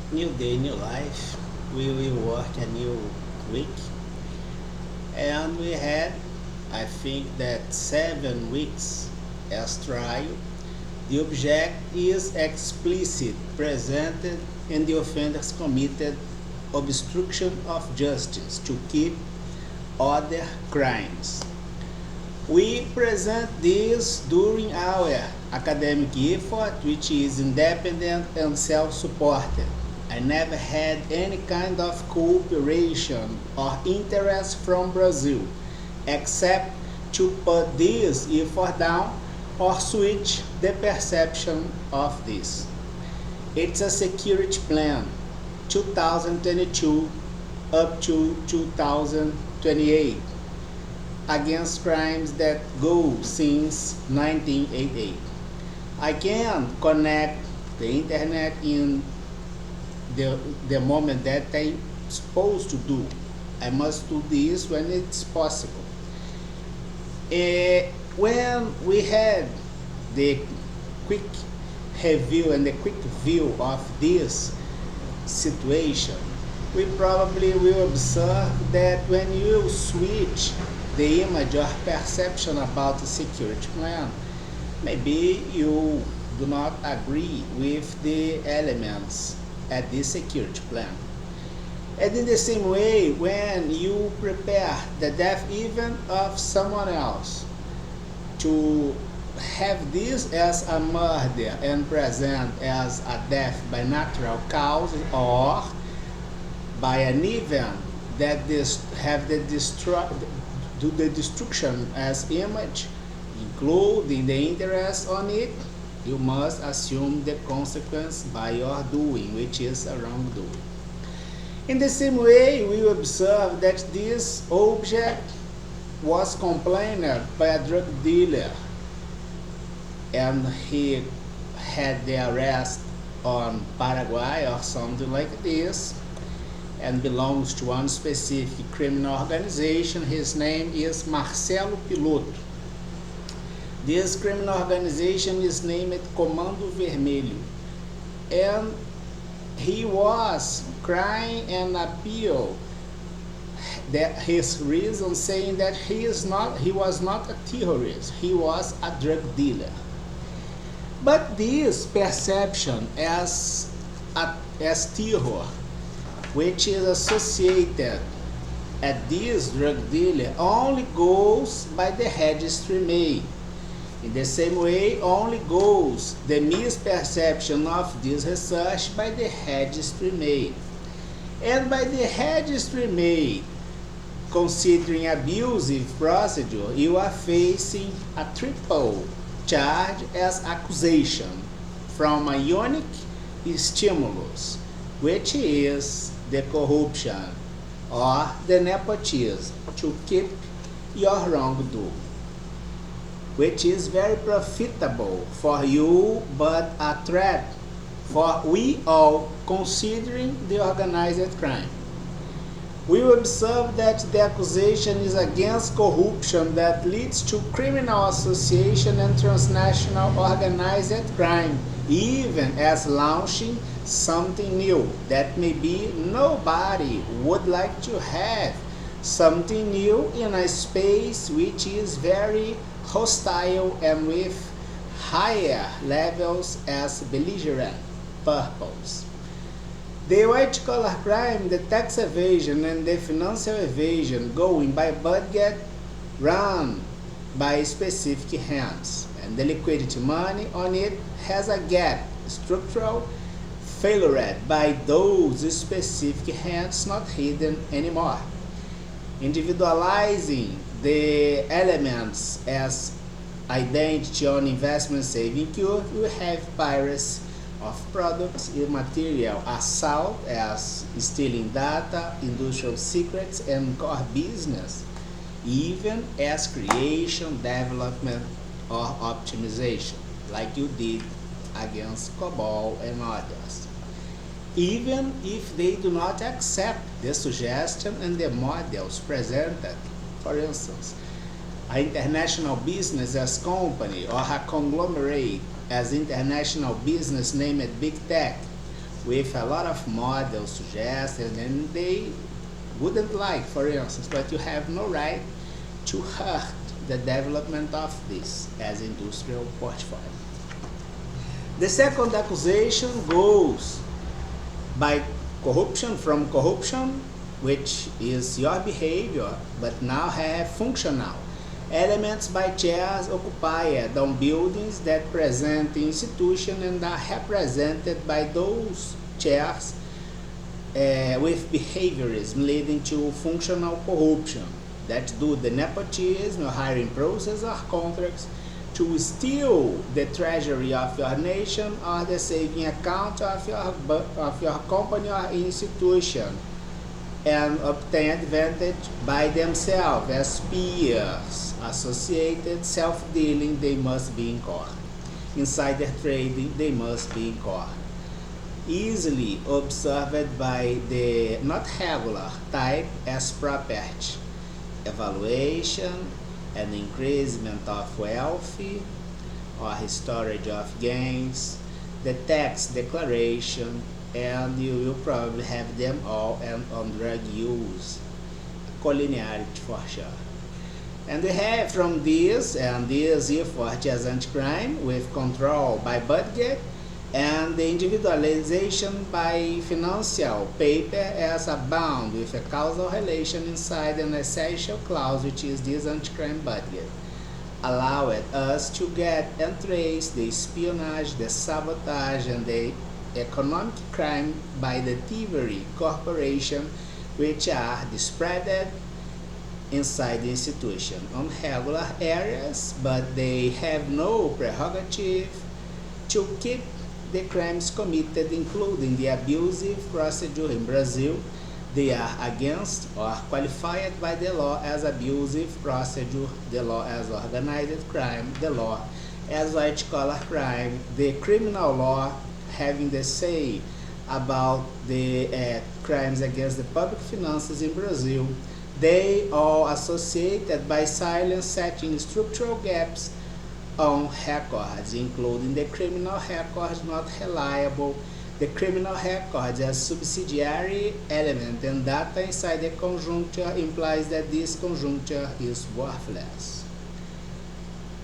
New day, new life. We will work a new week, and we had, I think, that 7 weeks as trial. The object is explicit, presented, and the offenders committed obstruction of justice to keep other crimes. We present this during our academic effort, which is independent and self-supported. I never had any kind of cooperation or interest from Brazil, except to put this effort down or switch the perception of this. It's a security plan, 2022 up to 2028, against crimes that go since 1988. I can connect the internet in the moment that I'm supposed to do. I must do this when it's possible. When we had the quick review and the quick view of this situation, we probably will observe that when you switch the image or perception about the security plan, maybe you do not agree with the elements at this security plan. And in the same way, when you prepare the death event of someone else to have this as a murder and present as a death by natural cause or by an event that have the destruction as image, including the interest on it, you must assume the consequence by your doing, which is a wrongdoing. In the same way, we observe that this object was complained by a drug dealer, and he had the arrest on Paraguay or something like this, and belongs to one specific criminal organization. His name is Marcelo Piloto. This criminal organization is named Comando Vermelho, and he was crying and appeal that his reason, saying that he was not a terrorist, he was a drug dealer. But this perception as terror, which is associated at this drug dealer, only goes by the registry made. In the same way, only goes the misperception of this research by the registry made. And by the registry made, considering abusive procedure, you are facing a triple charge as accusation from a unique stimulus, which is the corruption or the nepotism to keep your wrongdoing, which is very profitable for you but a threat for we all, considering the organized crime. We observe that the accusation is against corruption that leads to criminal association and transnational organized crime, even as launching something new that maybe nobody would like to have, something new in a space which is very hostile and with higher levels as belligerent purpose. The white-collar crime, the tax evasion, and the financial evasion going by budget run by specific hands, and the liquidity money on it has a gap, structural failure by those specific hands not hidden anymore. Individualizing the elements as identity on investment saving curve, we have piracy of products and material, assault as stealing data, industrial secrets, and core business, even as creation, development, or optimization, like you did against COBOL and others, even if they do not accept the suggestion and the models presented. For instance, an international business as company or a conglomerate as international business named Big Tech with a lot of models suggested, and they wouldn't like, for instance, but you have no right to hurt the development of this as industrial portfolio. The second accusation goes by corruption, from corruption, which is your behavior, but now have functional elements by chairs occupied on buildings that present the institution and are represented by those chairs with behaviorism leading to functional corruption that do the nepotism or hiring process or contracts to steal the treasury of your nation or the saving account of your company or institution and obtain advantage by themselves as peers. Associated self-dealing, they must be in court. Insider trading, they must be in court. Easily observed by the not regular type as property, evaluation, and increasement of wealth or storage of gains, the tax declaration, and you will probably have them all and on drug use, collinearity for sure. And we have from this and this effort as anti-crime with control by budget and the individualization by financial paper as a bound with a causal relation inside an essential clause, which is this anti-crime budget, allowed us to get and trace the espionage, the sabotage, and the economic crime by the thievery corporation, which are spread inside the institution on regular areas, but they have no prerogative to keep the crimes committed, including the abusive procedure in Brazil. They are against or qualified by the law as abusive procedure, the law as organized crime, the law as white-collar crime, the criminal law having the say about the crimes against the public finances in Brazil. They all associated by silence setting structural gaps on records, including the criminal records not reliable, the criminal records as subsidiary element, and data inside the conjuncture implies that this conjuncture is worthless.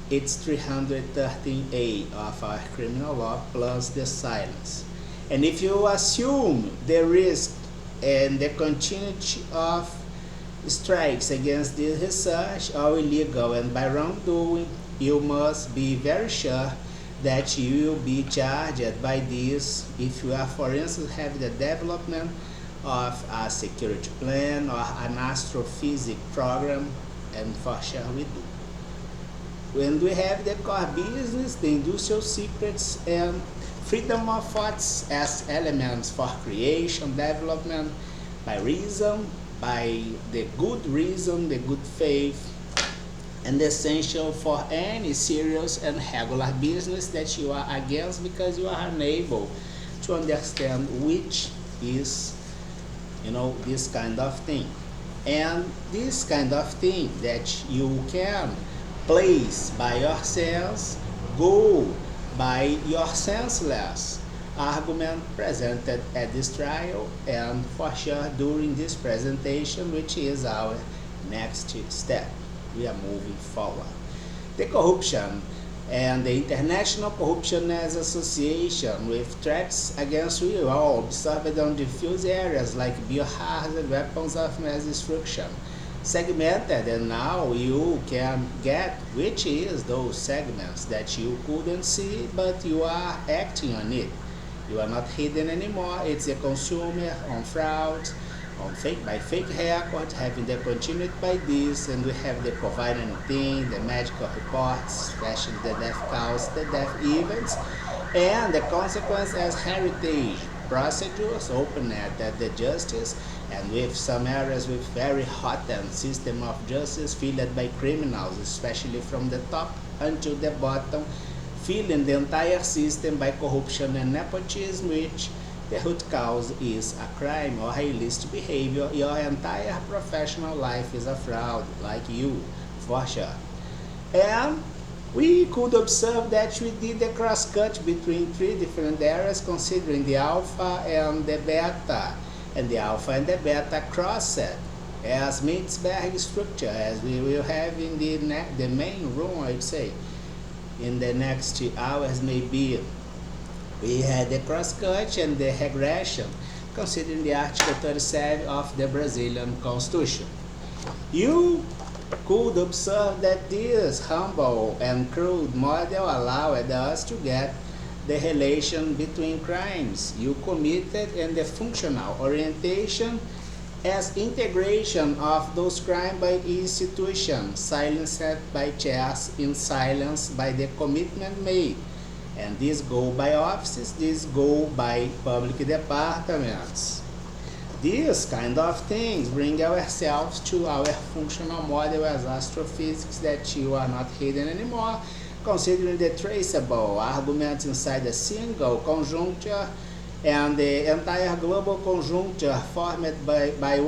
It's 313A of our criminal law plus the silence. And if you assume the risk and the continuity of strikes against this research are illegal and by wrongdoing, you must be very sure that you will be charged by this if you are, for instance, have the development of a security plan or an astrophysics program, and for sure we do. When we have the core business, the industrial secrets, and freedom of thoughts as elements for creation, development, by reason, by the good reason, the good faith, and essential for any serious and regular business that you are against because you are unable to understand which is, this kind of thing. And this kind of thing that you can place by yourselves go by your senseless argument presented at this trial and for sure during this presentation, which is our next step. We are moving forward. The corruption and the International Corruption as Association with threats against we all observed on diffuse areas like biohazard, weapons of mass destruction, segmented, and now you can get which is those segments that you couldn't see but you are acting on it. You are not hidden anymore. It's a consumer on fraud, by fake records, having the continued by this, and we have the providing thing, the medical reports, especially the death counts, the death events, and the consequence as heritage procedures open at the justice, and with some areas with very hot and system of justice filled by criminals, especially from the top until the bottom, filling the entire system by corruption and nepotism, which the root cause is a crime or illicit behavior. Your entire professional life is a fraud, like you, for sure. And We could observe that we did a cross-cut between three different areas considering the alpha and the beta, and the alpha and the beta crossed as Mitzberg structure, as we will have in the main room, I would say. In the next hours, maybe we had the cross-cut and the regression, considering the Article 37 of the Brazilian Constitution. You could observe that this humble and crude model allowed us to get the relation between crimes you committed and the functional orientation as integration of those crimes by institution, silenced by chairs, in silence by the commitment made. And these go by offices, these go by public departments. These kind of things bring ourselves to our functional model as astrophysics that you are not hidden anymore, considering the traceable arguments inside a single conjuncture and the entire global conjuncture formed by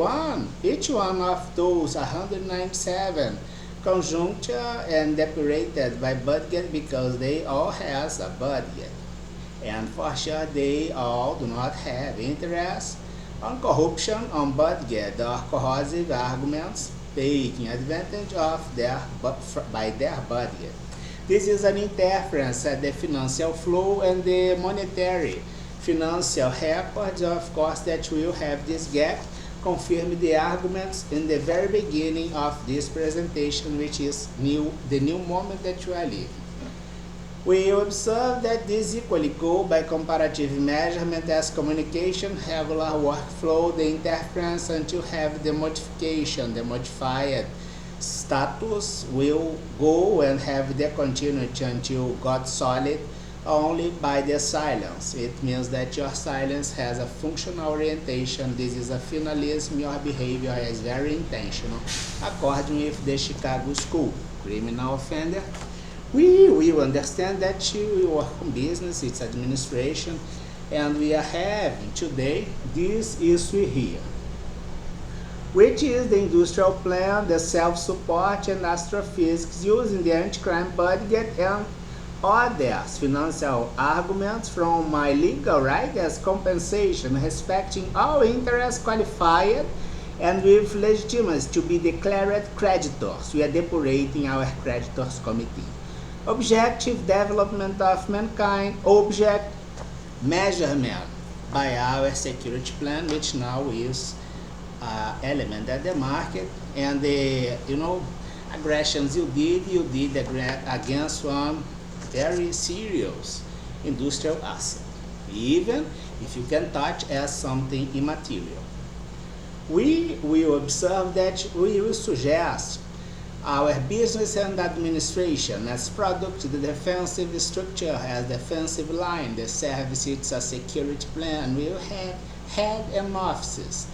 each one of those 197 conjuncture and separated by budget because they all has a budget. And for sure they all do not have interest on corruption on budget or corrosive arguments taking advantage of by their budget. This is an interference at the financial flow and the monetary financial records, of course, that will have this gap confirm the arguments in the very beginning of this presentation, which is the new moment that you are living. We observe that these equally go by comparative measurement as communication, regular workflow, the interference until have the modification, the modified status will go and have the continuity until got solid only by the silence. It means that your silence has a functional orientation. This is a finalism. Your behavior is very intentional, according with the Chicago School. Criminal offender, we will understand that you work on business, it's administration, and we are having today this issue here, which is the industrial plan, the self-support, and astrophysics using the anti-crime budget and others financial arguments from my legal right as compensation respecting all interests qualified and with legitimacy to be declared creditors. We are depurating our creditors committee. Objective development of mankind, object measurement by our security plan, which now is element at the market, and the aggressions you did against one very serious industrial asset, even if you can touch as something immaterial. We will observe that we will suggest our business and administration as product to the defensive structure as defensive line. The service, it's a security plan. We will have head and offices,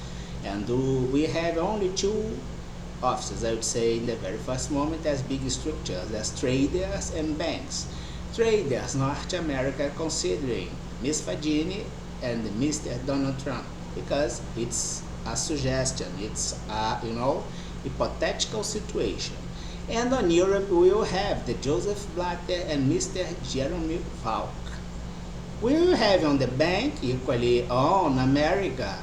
and we have only two offices, I would say, in the very first moment as big structures as traders and banks. Traders, North America, considering Ms. Fagini and Mr. Donald Trump, because it's a suggestion, it's a hypothetical situation. And on Europe, we will have the Joseph Blatter and Mr. Jeremy Falk. We will have on the bank, equally on America,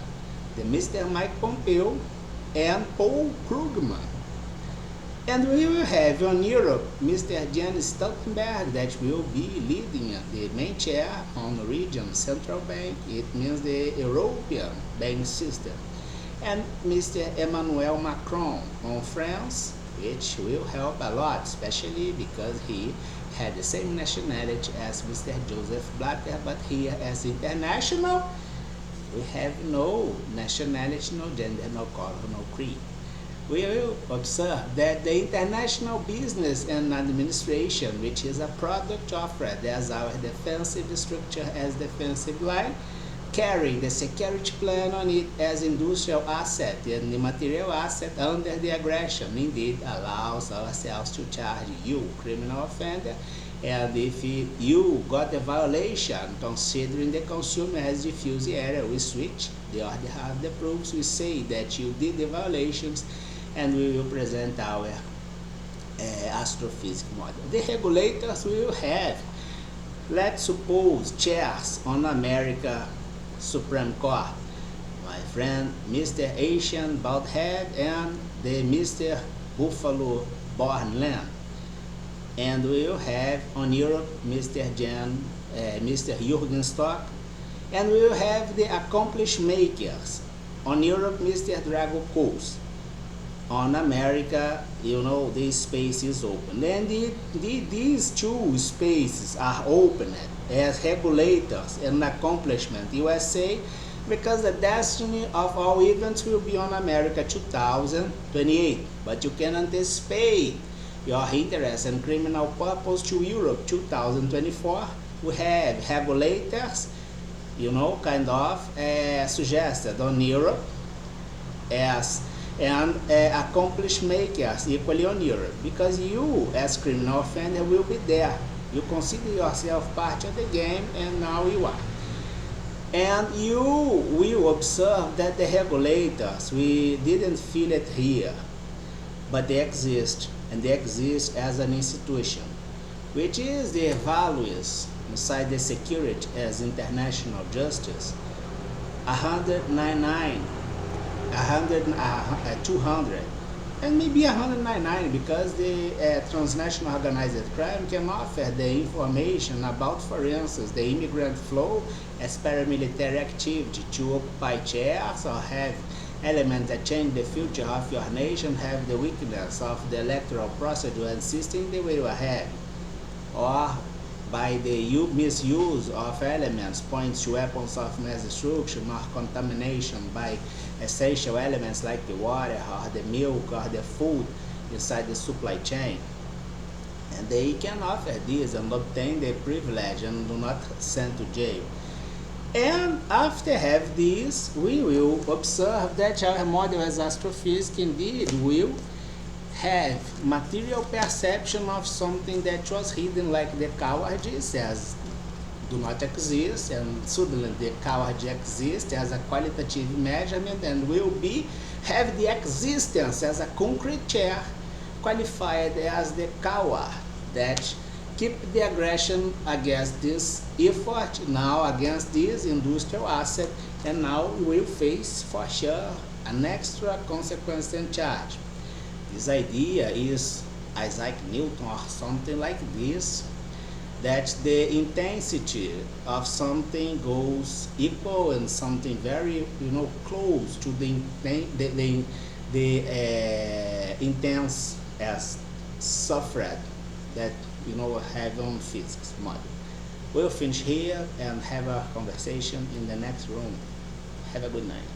the Mr. Mike Pompeo and Paul Krugman. And we will have on Europe Mr. Jan Stoltenberg that will be leading the main chair on the region central bank. It means the European bank system. And Mr. Emmanuel Macron on France, which will help a lot, especially because he had the same nationality as Mr. Joseph Blatter, but here as international, we have no nationality, no gender, no color, no creed. We will observe that the international business and administration, which is a product offered as our defensive structure as defensive line, carrying the security plan on it as industrial asset and the material asset under the aggression, indeed allows ourselves to charge you, criminal offender, and if you got a violation, considering the consumer has diffused the error, we switch, they already have the proofs, we say that you did the violations, and we will present our astrophysics model. The regulators will have, let's suppose, chairs on America Supreme Court. My friend Mr. Asian Baldhead and the Mr. Buffalo Bornland. And we'll have on Europe Mr. Jürgen Stock. And we'll have the accomplished makers. On Europe, Mr. Drago Coase. On America, you know, this space is open. And these two spaces are opened as regulators and accomplishment USA, because the destiny of our events will be on America 2028. But you can anticipate your interest and criminal purpose to Europe 2024. We have regulators, you know, kind of suggested on Europe as and accomplished makers equally on Europe, because you as criminal offender will be there. You consider yourself part of the game, and now you are. And you will observe that the regulators, we didn't feel it here, but they exist, and they exist as an institution, which is the values inside the security as international justice. 199, 200, and maybe 199, because the transnational organized crime can offer the information about, for instance, the immigrant flow as paramilitary activity to occupy chairs or have elements that change the future of your nation, have the weakness of the electoral procedure and system they will have, or by the misuse of elements points to weapons of mass destruction or contamination by essential elements like the water or the milk or the food inside the supply chain. And they can offer this and obtain the privilege and do not send to jail. And after have this, we will observe that our model as astrophysics indeed will have material perception of something that was hidden, like the cowardice as do not exist, and suddenly the coward exists as a qualitative measurement and will be have the existence as a concrete chair qualified as the coward that keep the aggression against this effort, now against this industrial asset, and now will face for sure an extra consequence and charge. This idea is Isaac Newton or something like this, that the intensity of something goes equal and something very, you know, close to the intense as suffered that, you know, have on physics model. We'll finish here and have a conversation in the next room. Have a good night.